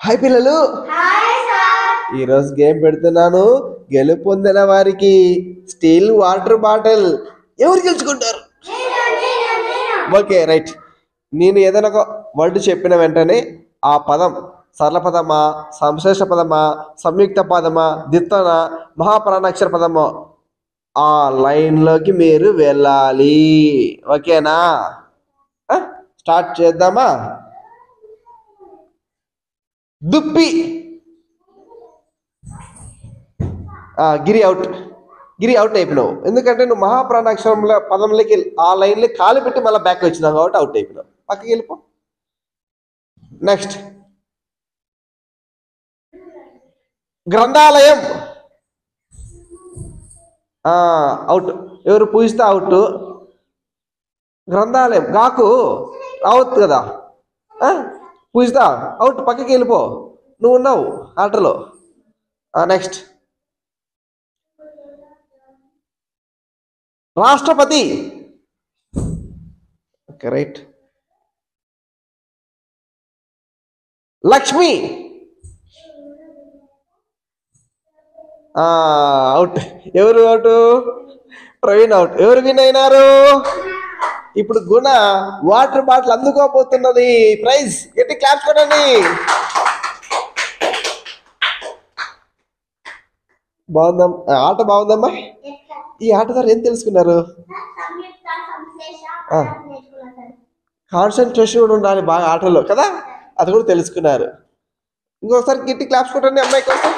Hi పిల్లలు, ఈరోజు game పెడుతున్నాను. గెలుపొందిన వారికి స్టీల్ వాటర్ బాటిల్. ఎవరు గెలుచుకుంటారు? Okay, right. నేను ఏదైనా ఒక వర్డ్ చెప్పిన వెంటనే ఆ పదం సరళ పదమా, సంశ్లేష పదమా, సంయుక్త పదమా, దిత్తన, మహాప్రాణాక్షర పదమా, ఆ లైన్లోకి మీరు వెళ్ళాలి. ఓకేనా? స్టార్ట్ చేద్దామా? దుప్పి. గిరి అవుట్. గిరి అవుట్ అయిపోయినావు, ఎందుకంటే నువ్వు మహాప్రాణాక్షరంలో పదంలోకి ఆ లైన్లో కాలు పెట్టి మళ్ళీ బ్యాక్ వచ్చినావు కాబట్టి అవుట్ అయిపోయినావు. పక్కకి వెళ్ళిపో. నెక్స్ట్ గ్రంథాలయం. అవుట్. ఎవరు పూజిస్తే అవుట్. గ్రంథాలయం గాకు అవుట్ కదా. పూజితా అవుట్, పక్కకి వెళ్ళిపో. నువ్వు ఉన్నావు ఆటలో. నెక్స్ట్ రాష్ట్రపతి. Okay, right. లక్ష్మి. అవుట్. ఎవరు అవుట్? ప్రవీణ్ అవుట్. ఎవరు విన్ అయినారు? ఇప్పుడు గుణ వాటర్ బాటిల్ అందుకోబోతున్నది. ప్రైజ్ గట్టి క్లాప్స్ కొట్టండి. బాగుందా ఆట? బాగుందమ్మా. ఈ ఆట ద్వారా ఏం తెలుసుకున్నారు? కాన్సన్ట్రేషన్ కూడా ఉండాలి బాగా ఆటలో కదా, అది కూడా తెలుసుకున్నారు. ఇంకొకసారి గట్టి క్లాప్స్ కొట్టండి అమ్మాయి కోసం.